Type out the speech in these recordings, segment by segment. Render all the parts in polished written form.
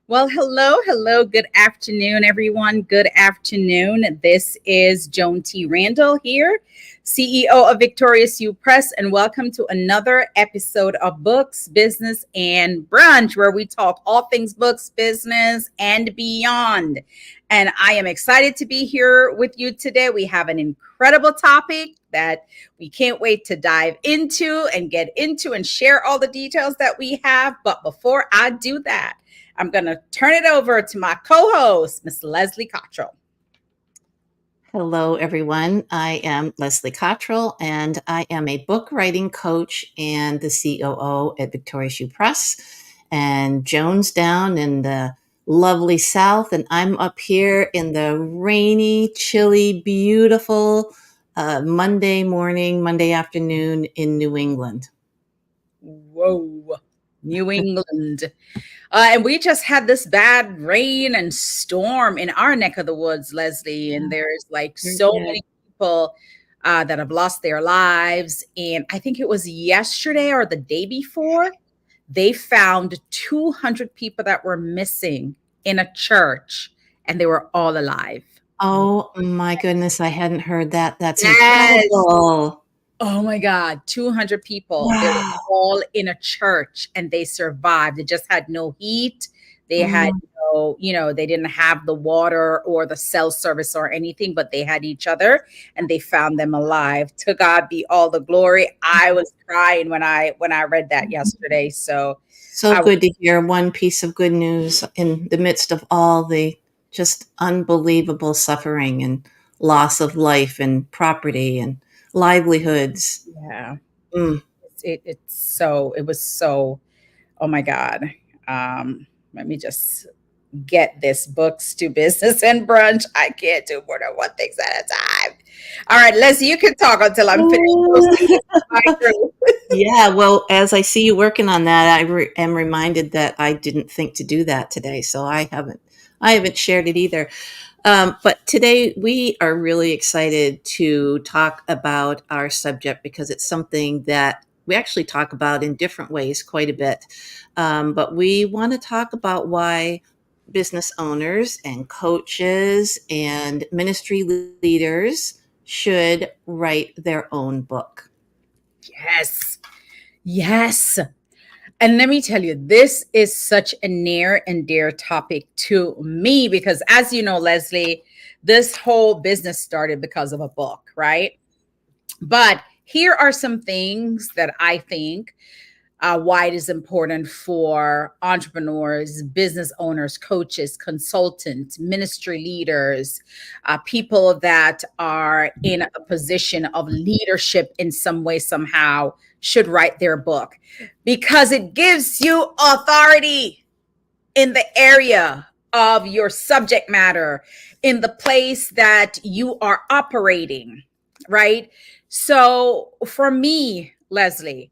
Well, hello. Good afternoon, everyone. Good afternoon. This is Joan T. Randall here, CEO of Victorious You Press, and welcome to another episode of Books, Business, and Brunch, where we talk all things books, business, and beyond. And I am excited to be here with you today. We have an incredible topic that we can't wait to dive into and get into and share all the details that we have. But before I do that, I'm going to turn it over to my co-host, Miss Leslie Cottrell. Hello, everyone. I am Leslie Cottrell, and I am a book writing coach and the COO at Victorious You Press. And Joan's down in the lovely South, and I'm up here in the rainy, chilly, beautiful Monday afternoon in New England. Whoa, New England. And we just had this bad rain and storm in our neck of the woods, Leslie. And there's like so many people that have lost their lives. And I think it was yesterday or the day before, they found 200 people that were missing in a church, and they were all alive. Oh my goodness, I hadn't heard that. That's incredible. Oh my God, 200 people. Wow. They were all in a church and they survived. They just had no heat. They had no, they didn't have the water or the cell service or anything, but they had each other and they found them alive. To God be all the glory. I was crying when I read that yesterday. So good to hear one piece of good news in the midst of all the just unbelievable suffering and loss of life and property and livelihoods. Yeah. It was so, oh my God. Let me just get this Books to Business and Brunch. I can't do more than one thing at a time. All right, Leslie, you can talk until I'm finished. Yeah, well, as I see you working on that, I am reminded that I didn't think to do that today. So I haven't shared it either. But today we are really excited to talk about our subject because it's something that we actually talk about in different ways quite a bit. But we want to talk about why business owners and coaches and ministry leaders should write their own book. Yes. And let me tell you, this is such a near and dear topic to me because, as you know, Leslie, this whole business started because of a book, right? But here are some things that I think why it is important for entrepreneurs, business owners, coaches, consultants, ministry leaders, people that are in a position of leadership in some way, somehow, should write their book, because it gives you authority in the area of your subject matter, in the place that you are operating, right? So for me, Leslie,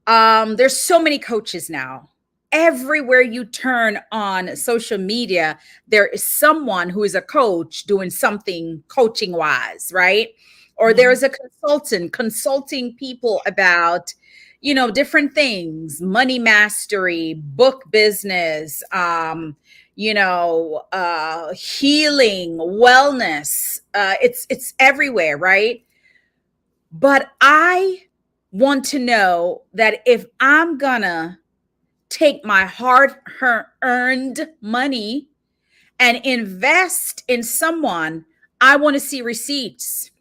there's so many coaches now. Everywhere you turn on social media, there is someone who is a coach doing something coaching wise, right? Or there is a consultant consulting people about, different things, money mastery, book business, healing, wellness. It's everywhere, right? But I want to know that if I'm gonna take my hard earned money and invest in someone, I want to see receipts.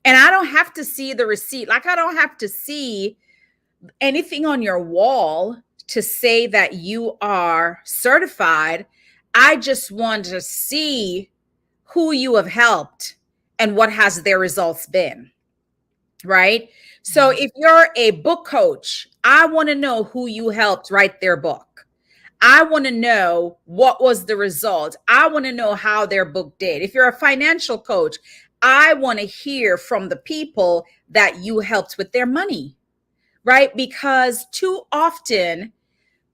And I don't have to see the receipt. Like, I don't have to see anything on your wall to say that you are certified. I just want to see who you have helped and what has their results been, right? So if you're a book coach, I want to know who you helped write their book. I want to know what was the result. I want to know how their book did. If you're a financial coach, I want to hear from the people that you helped with their money, right? Because too often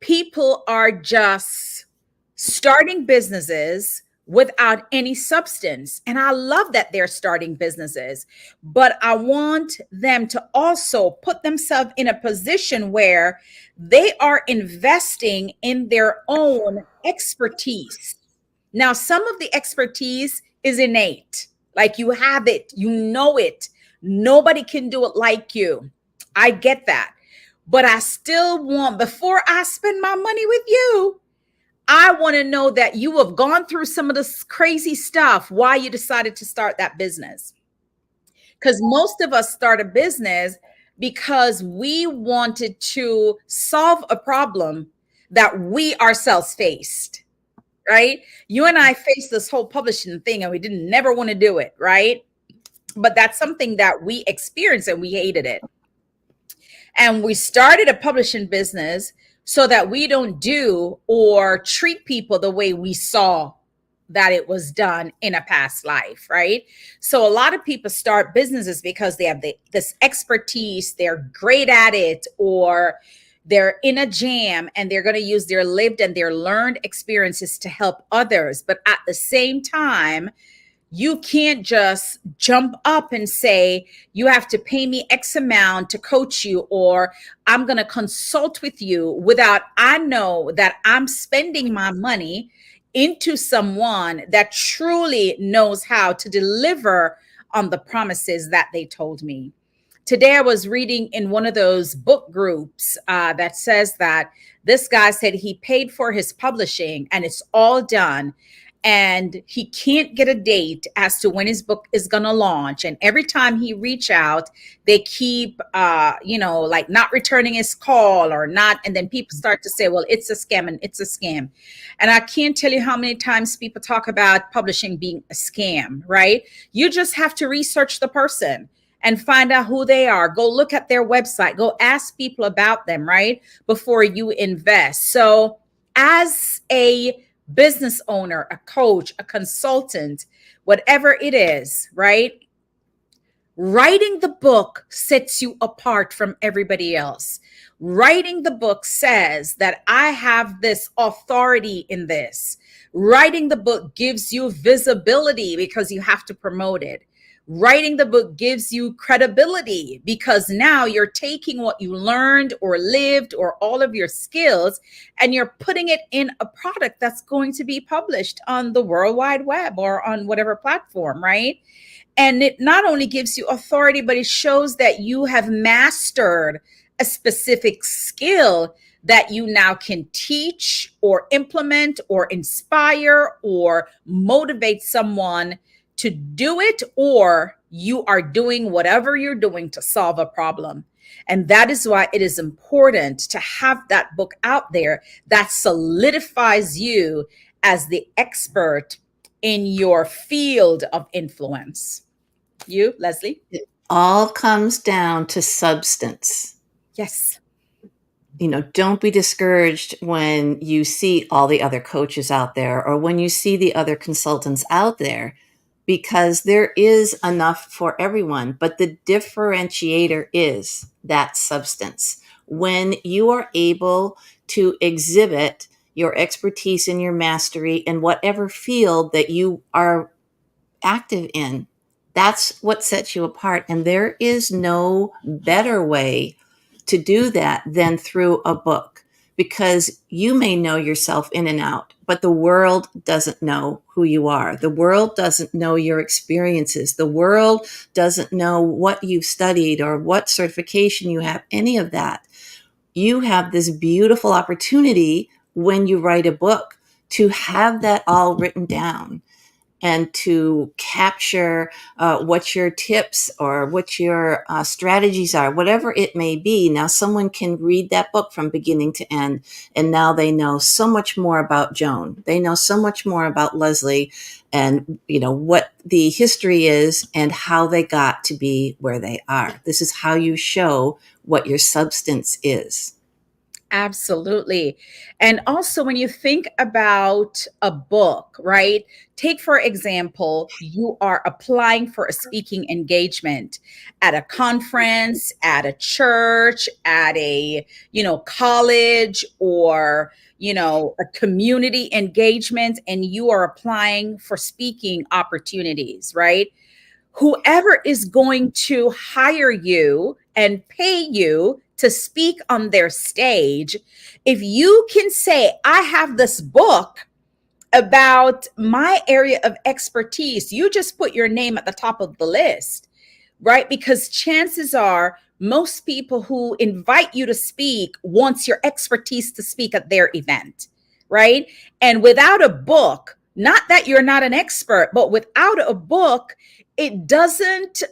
people are just starting businesses without any substance. And I love that they're starting businesses, but I want them to also put themselves in a position where they are investing in their own expertise. Now, some of the expertise is innate, like you have it, you know it. Nobody can do it like you. I get that. But I still want, before I spend my money with you, I want to know that you have gone through some of this crazy stuff, why you decided to start that business. Because most of us start a business because we wanted to solve a problem that we ourselves faced, right? You and I faced this whole publishing thing and we didn't never want to do it, right? But that's something that we experienced and we hated it. And we started a publishing business so that we don't do or treat people the way we saw that it was done in a past life, right? So a lot of people start businesses because they have this expertise, they're great at it, or they're in a jam and they're going to use their lived and their learned experiences to help others. But at the same time, you can't just jump up and say, you have to pay me X amount to coach you, or I'm going to consult with you without I know that I'm spending my money into someone that truly knows how to deliver on the promises that they told me. Today, I was reading in one of those book groups that says that this guy said he paid for his publishing and it's all done, and he can't get a date as to when his book is going to launch. And every time he reach out, they keep like not returning his call or not, and then people start to say, well, it's a scam and it's a scam. And I can't tell you how many times people talk about publishing being a scam, right? You just have to research the person and find out who they are. Go look at their website, go ask people about them, right, before you invest. So as a business owner, a coach, a consultant, whatever it is, right? Writing the book sets you apart from everybody else. Writing the book says that I have this authority in this. Writing the book gives you visibility because you have to promote it. Writing the book gives you credibility because now you're taking what you learned or lived or all of your skills and you're putting it in a product that's going to be published on the World Wide Web or on whatever platform, right? And it not only gives you authority, but it shows that you have mastered a specific skill that you now can teach or implement or inspire or motivate someone to do it, or you are doing whatever you're doing to solve a problem. And that is why it is important to have that book out there that solidifies you as the expert in your field of influence. You, Leslie? It all comes down to substance. Yes. Don't be discouraged when you see all the other coaches out there or when you see the other consultants out there, because there is enough for everyone. But the differentiator is that substance. When you are able to exhibit your expertise and your mastery in whatever field that you are active in, that's what sets you apart. And there is no better way to do that than through a book, because you may know yourself in and out, but the world doesn't know who you are. The world doesn't know your experiences. The world doesn't know what you've studied or what certification you have, any of that. You have this beautiful opportunity when you write a book to have that all written down and to capture what your tips or what your strategies are, whatever it may be. Now, someone can read that book from beginning to end, and now they know so much more about Joan. They know so much more about Leslie, and what the history is and how they got to be where they are. This is how you show what your substance is. Absolutely. And also, when you think about a book, right? Take, for example, you are applying for a speaking engagement at a conference, at a church, at a, college, or, a community engagement, and you are applying for speaking opportunities, right? Whoever is going to hire you and pay you to speak on their stage, if you can say, I have this book about my area of expertise, you just put your name at the top of the list, right? Because chances are most people who invite you to speak wants your expertise to speak at their event, right? And without a book, not that you're not an expert, but without a book, it doesn't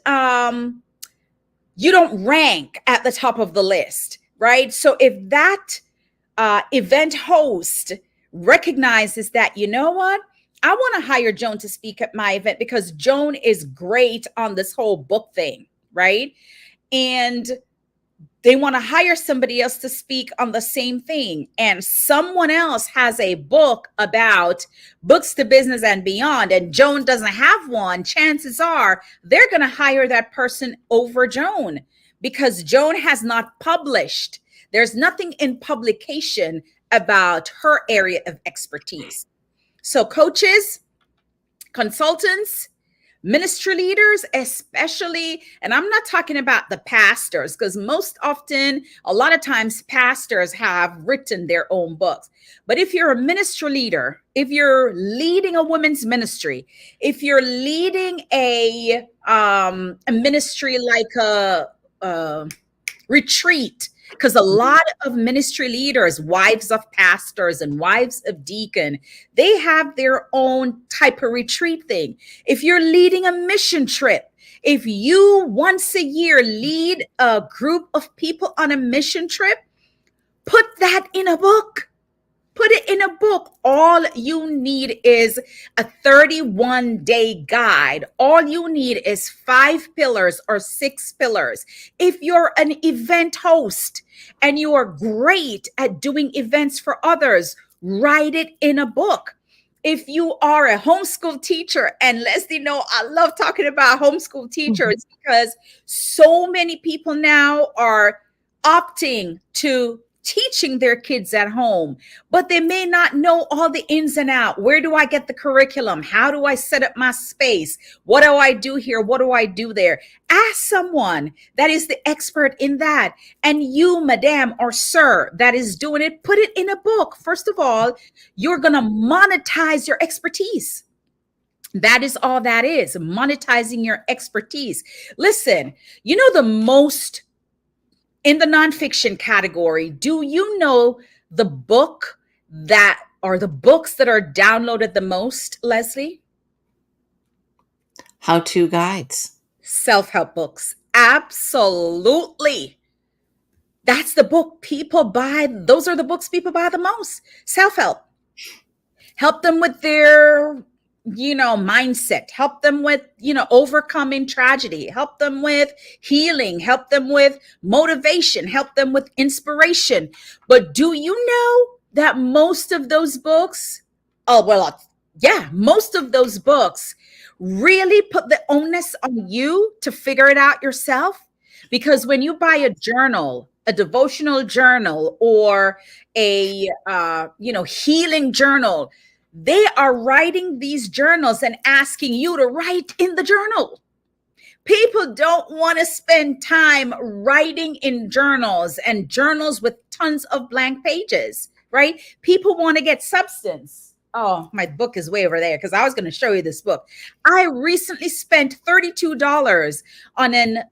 you don't rank at the top of the list, right? So if that event host recognizes that, you know what, I want to hire Joan to speak at my event because Joan is great on this whole book thing, right? And they want to hire somebody else to speak on the same thing. And someone else has a book about books to business and beyond, and Joan doesn't have one. Chances are they're going to hire that person over Joan because Joan has not published. There's nothing in publication about her area of expertise. So coaches, consultants, ministry leaders, especially, and I'm not talking about the pastors, because most often, a lot of times, pastors have written their own books. But if you're a ministry leader, if you're leading a women's ministry, if you're leading a ministry like a retreat, because a lot of ministry leaders, wives of pastors and wives of deacon, they have their own type of retreat thing. If you're leading a mission trip, if you once a year lead a group of people on a mission trip, put that in a book. Put it in a book. All you need is a 31-day guide. All you need is 5 pillars or 6 pillars. If you're an event host and you are great at doing events for others, write it in a book. If you are a homeschool teacher, and Leslie, know I love talking about homeschool teachers because so many people now are opting to teaching their kids at home, but they may not know all the ins and out. Where do I get the curriculum? How do I set up my space? What do I do here? What do I do there? Ask someone that is the expert in that. And you, madam or sir, that is doing it, put it in a book. First of all, you're going to monetize your expertise. That is all that is, monetizing your expertise. Listen, the most in the nonfiction category, do you know the book that are the books that are downloaded the most, Leslie? How-to guides. Self-help books. Absolutely. That's the book people buy. Those are the books people buy the most. Self-help. Help them with their mindset, help them with overcoming tragedy, help them with healing, help them with motivation, help them with inspiration. But do you know that most of those books, most of those books really put the onus on you to figure it out yourself? Because when you buy a journal, a devotional journal, or a healing journal, they are writing these journals and asking you to write in the journal. People don't want to spend time writing in journals and journals with tons of blank pages, right? People want to get substance. Oh, my book is way over there because I was going to show you this book. I recently spent $32 on an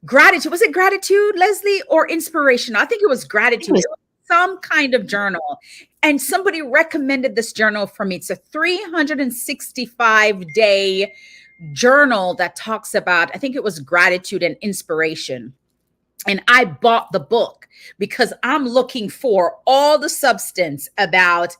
gratitude. Was it gratitude, Leslie, or inspiration? I think it was It gratitude. was It was some kind of journal. And somebody recommended this journal for me. It's a 365-day journal that talks about, I think it was gratitude and inspiration. And I bought the book because I'm looking for all the substance about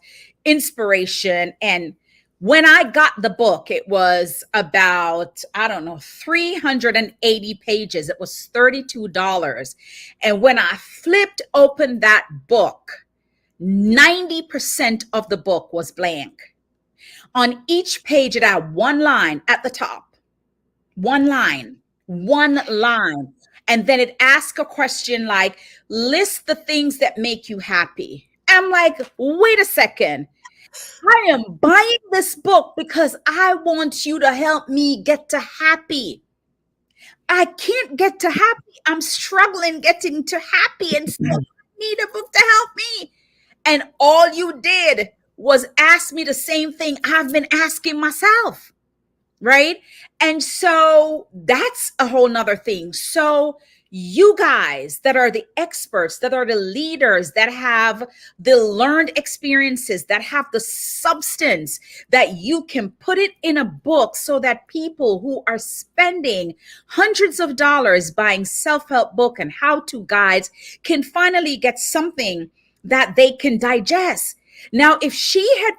inspiration. And when I got the book, it was about, I don't know, 380 pages. It was $32. And when I flipped open that book, 90% of the book was blank. On each page, it had one line at the top, one line, one line. And then it asks a question like, list the things that make you happy. I'm like, wait a second. I am buying this book because I want you to help me get to happy. I can't get to happy. I'm struggling getting to happy. And so I need a book to help me. And all you did was ask me the same thing I've been asking myself. Right. And so that's a whole nother thing. So you guys that are the experts, that are the leaders, that have the learned experiences, that have the substance, that you can put it in a book so that people who are spending hundreds of dollars buying self-help book and how-to guides can finally get something that they can digest. Now, if she had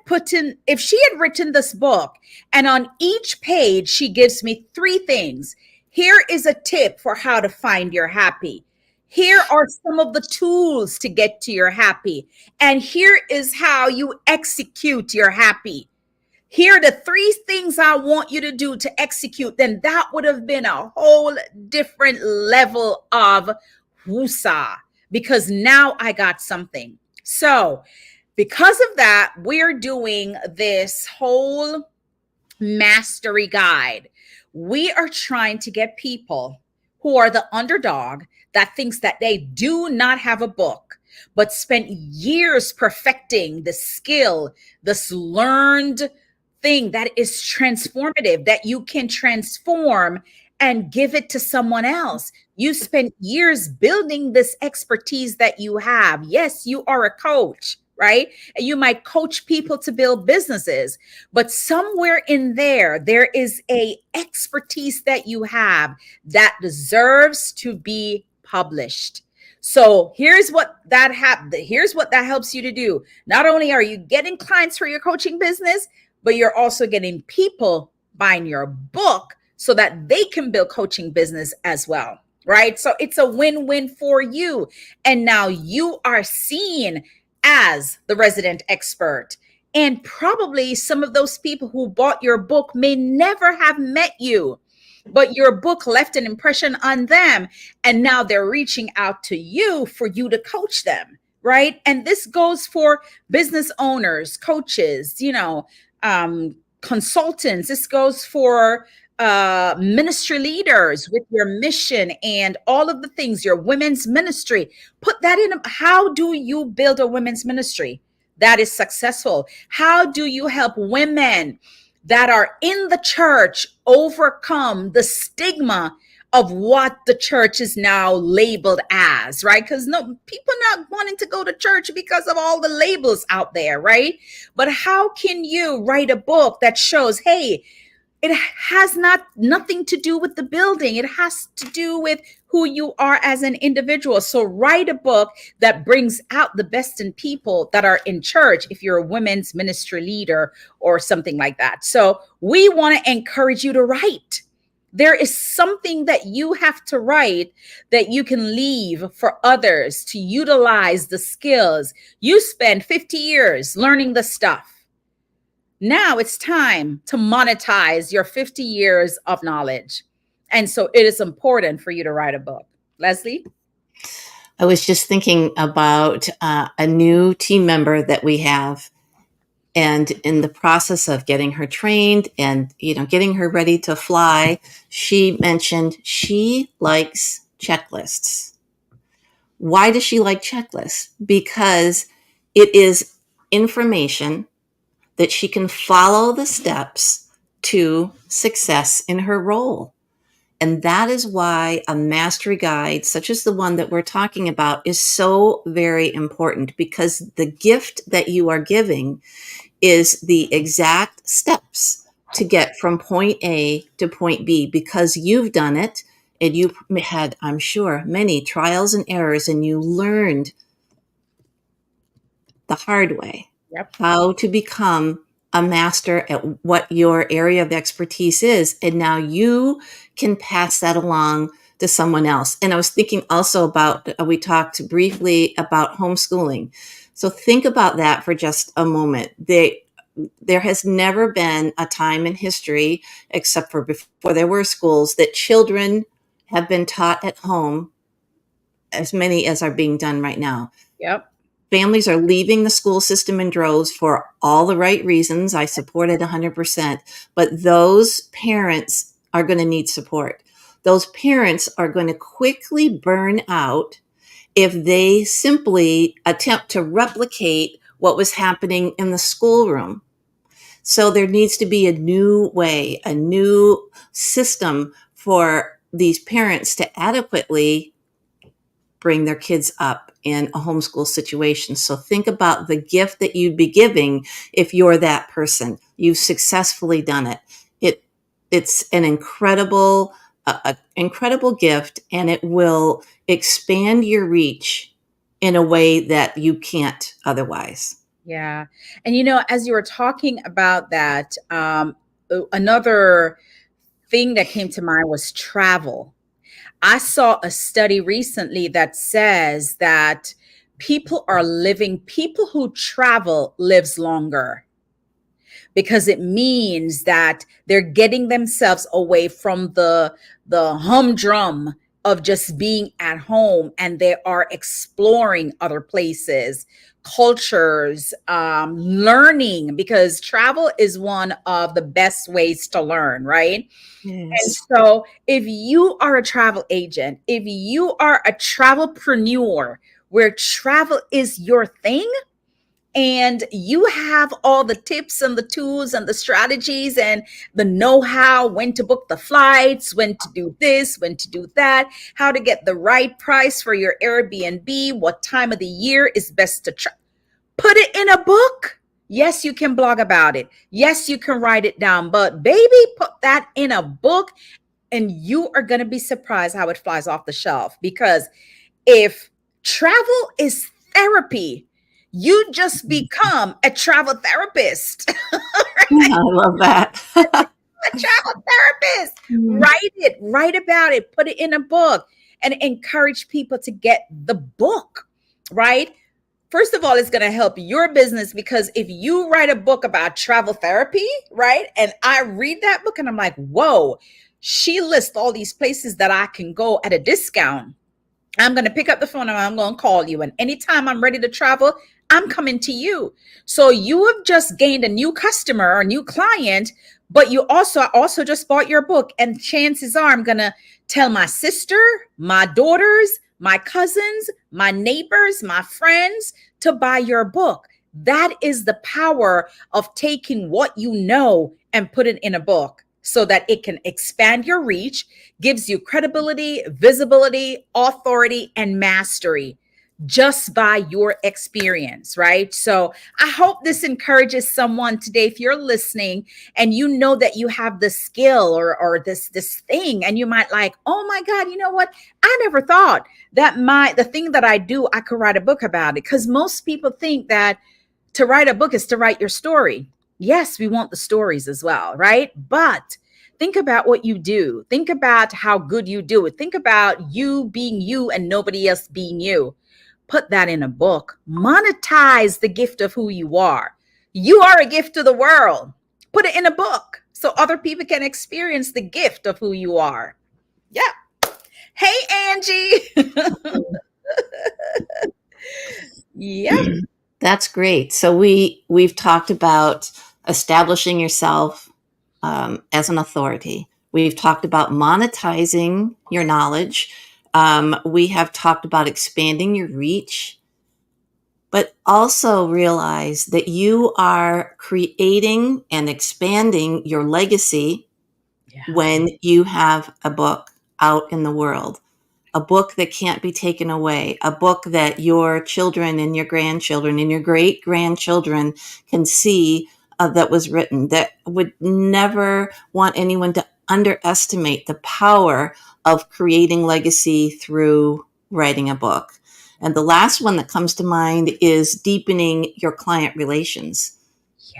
written this book and on each page she gives me three things. Here is a tip for how to find your happy. Here are some of the tools to get to your happy. And here is how you execute your happy. Here are the three things I want you to do to execute. Then that would have been a whole different level of woosah because now I got something. So, because of that, we're doing this whole mastery guide. We are trying to get people who are the underdog that thinks that they do not have a book, but spent years perfecting the skill, this learned thing that is transformative, that you can transform and give it to someone else. You spent years building this expertise that you have. Yes, you are a coach, right? And you might coach people to build businesses, but somewhere in there is a expertise that you have that deserves to be published. So here's what that helps you to do. Not only are you getting clients for your coaching business, but you're also getting people buying your book so that they can build coaching business as well, right? So it's a win-win for you. And now you are seen as the resident expert. And probably some of those people who bought your book may never have met you, but your book left an impression on them. And now they're reaching out to you for you to coach them, right? And this goes for business owners, coaches, consultants. This goes for ministry leaders with your mission and all of the things, your women's ministry. Put that in. How do you build a women's ministry that is successful? How do you help women that are in the church overcome the stigma of what the church is now labeled as, right? Because no, people not wanting to go to church because of all the labels out there, right? But how can you write a book that shows, hey, it has nothing to do with the building. It has to do with who you are as an individual. So write a book that brings out the best in people that are in church if you're a women's ministry leader or something like that. So we want to encourage you to write. There is something that you have to write that you can leave for others to utilize the skills. You spend 50 years learning the stuff. Now it's time to monetize your 50 years of knowledge. And so it is important for you to write a book. Leslie? I was just thinking about a new team member that we have. And in the process of getting her trained and, getting her ready to fly, she mentioned she likes checklists. Why does she like checklists? Because it is information that she can follow the steps to success in her role. And that is why a mastery guide, such as the one that we're talking about, is so very important, because the gift that you are giving is the exact steps to get from point A to point B, because you've done it and you've had, I'm sure, many trials and errors, and you learned the hard way Yep. how to become a master at what your area of expertise is. And now you can pass that along to someone else. And I was thinking also about, we talked briefly about homeschooling. So think about that for just a moment. There has never been a time in history, except for before there were schools, that children have been taught at home as many as are being done right now. Yep. Families are leaving the school system in droves for all the right reasons. I support it 100%. But those parents are going to need support. Those parents are going to quickly burn out if they simply attempt to replicate what was happening in the schoolroom. So there needs to be a new way, a new system for these parents to adequately bring their kids up in a homeschool situation. So think about the gift that you'd be giving if you're that person. You've successfully done it. It's an incredible gift, and it will expand your reach in a way that you can't otherwise. Yeah. And as you were talking about that, another thing that came to mind was travel. I saw a study recently that says that people who travel lives longer, because it means that they're getting themselves away from the humdrum of just being at home, and they are exploring other places, cultures, learning, because travel is one of the best ways to learn, right? And Yes. so if you are a travel agent, if you are a travelpreneur where travel is your thing, and you have all the tips and the tools and the strategies and the know-how, when to book the flights, when to do this, when to do that, how to get the right price for your Airbnb, what time of the year is best to put it in a book. Yes, you can blog about it. Yes, you can write it down, but baby, put that in a book, and you are going to be surprised how it flies off the shelf. Because if travel is therapy, you just become a travel therapist. I love that. A travel therapist. Mm. Write it, write about it, put it in a book, and encourage people to get the book, right? First of all, it's going to help your business, because if you write a book about travel therapy, right? And I read that book and I'm like, whoa, she lists all these places that I can go at a discount. I'm going to pick up the phone and I'm going to call you. And anytime I'm ready to travel, I'm coming to you. So you have just gained a new customer, a new client, but you also just bought your book. And chances are I'm going to tell my sister, my daughters, my cousins, my neighbors, my friends to buy your book. That is the power of taking what you know and put it in a book, so that it can expand your reach, gives you credibility, visibility, authority, and mastery just by your experience, right? So I hope this encourages someone today. If you're listening and you know that you have the skill or this thing, and you might like, oh my God, you know what? I never thought that the thing that I do, I could write a book about it. Because most people think that to write a book is to write your story. Yes, we want the stories as well, right? But think about what you do. Think about how good you do it. Think about you being you and nobody else being you. Put that in a book. Monetize the gift of who you are. You are a gift to the world. Put it in a book so other people can experience the gift of who you are. Yeah. Hey, Angie. Yep. That's great. So we've talked about establishing yourself as an authority. We've talked about monetizing your knowledge. We have talked about expanding your reach, but also realize that you are creating and expanding your legacy Yeah. when you have a book out in the world, a book that can't be taken away, a book that your children and your grandchildren and your great grandchildren can see, that was written, that would never want anyone to underestimate the power of creating legacy through writing a book. And the last one that comes to mind is deepening your client relations.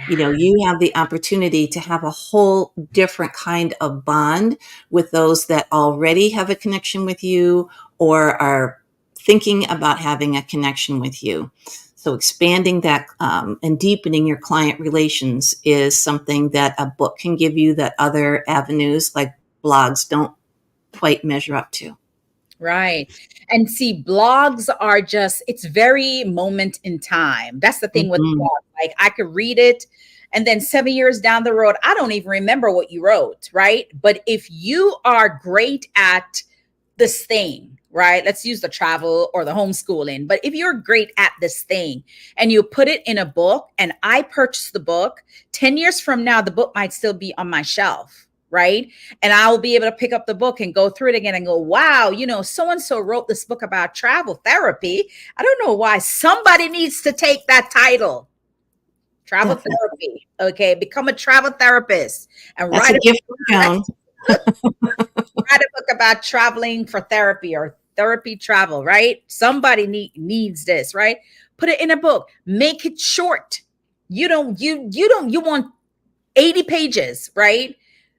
You know, Yeah. you have the opportunity to have a whole different kind of bond with those that already have a connection with you or are thinking about having a connection with you. So expanding that, and deepening your client relations is something that a book can give you that other avenues like blogs don't quite measure up to. Right. And see, blogs are just, it's very moment in time. That's the thing with Mhm. blogs. Like I could read it and then 7 years down the road, I don't even remember what you wrote. Right. But if you are great at this thing, right? Let's use the travel or the homeschooling. But if you're great at this thing and you put it in a book and I purchase the book, 10 years from now, the book might still be on my shelf, right? And I'll be able to pick up the book and go through it again and go, wow, so and so wrote this book about travel therapy. I don't know why. Somebody needs to take that title. Travel Definitely. therapy. Okay. Become a travel therapist and That's a write gift from Joan. write a book about traveling for therapy or therapy travel, right? Somebody needs this, right? Put it in a book. Make it short. You want 80 pages, right?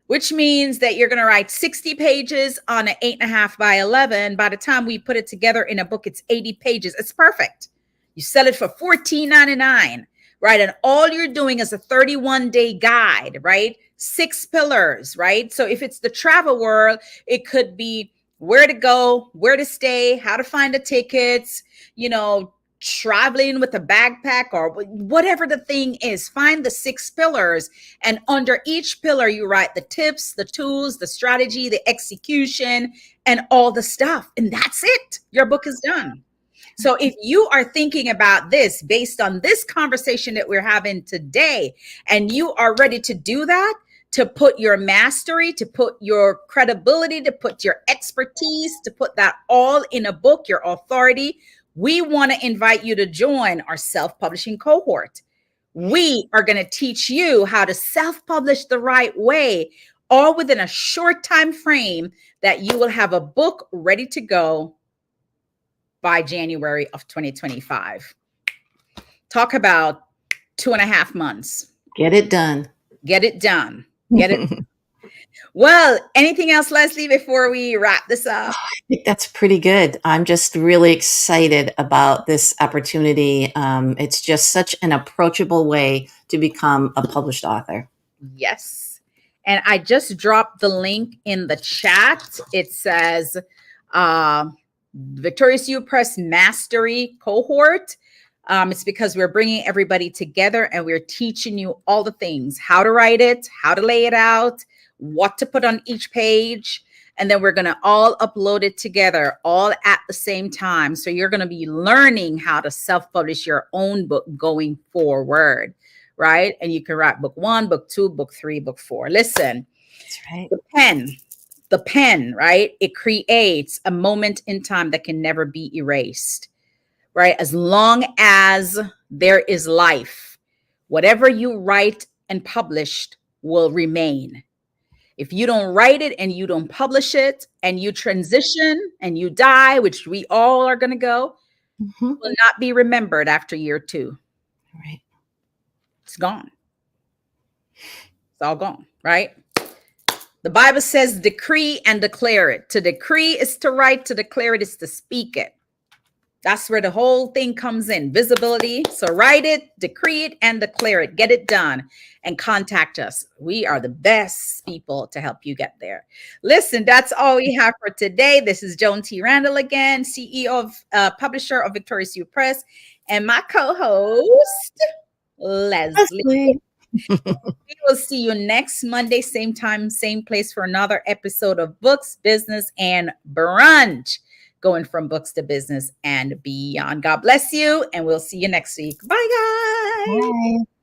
Which means that you're going to write 60 pages on an 8.5 by 11. By the time we put it together in a book, it's 80 pages. It's perfect. You sell it for $14.99, right? And all you're doing is a 31-day guide, right? 6 pillars, right? So if it's the travel world, it could be where to go, where to stay, how to find the tickets, traveling with a backpack or whatever the thing is. Find the 6 pillars, and under each pillar, you write the tips, the tools, the strategy, the execution, and all the stuff. And that's it. Your book is done. So if you are thinking about this based on this conversation that we're having today, and you are ready to do that, to put your mastery, to put your credibility, to put your expertise, to put that all in a book, your authority, we want to invite you to join our self-publishing cohort. We are going to teach you how to self-publish the right way, all within a short time frame that you will have a book ready to go by January of 2025. Talk about 2.5 months. Get it done. Get it done. Get it. Well, anything else, Leslie, before we wrap this up? I think that's pretty good. I'm just really excited about this opportunity. It's just such an approachable way to become a published author. Yes. And I just dropped the link in the chat. It says Victorious You Press Mastery Cohort. It's because we're bringing everybody together and we're teaching you all the things, how to write it, how to lay it out, what to put on each page. And then we're going to all upload it together all at the same time. So you're going to be learning how to self-publish your own book going forward, right? And you can write book 1, book 2, book 3, book 4. Listen, That's right. the pen, right? It creates a moment in time that can never be erased, right? As long as there is life, whatever you write and published will remain. If you don't write it and you don't publish it and you transition and you die, which we all are going to go, Mhm. will not be remembered after year 2. Right. It's gone. It's all gone, right? The Bible says decree and declare it. To decree is to write, to declare it is to speak it. That's where the whole thing comes in, visibility. So write it, decree it, and declare it. Get it done and contact us. We are the best people to help you get there. Listen, that's all we have for today. This is Joan T. Randall again, CEO of publisher of Victorious You Press. and my co-host, Leslie. Leslie. We will see you next Monday, same time, same place for another episode of Books, Business, and Brunch. Going from books to business and beyond. God bless you, and we'll see you next week. Bye, guys. Bye.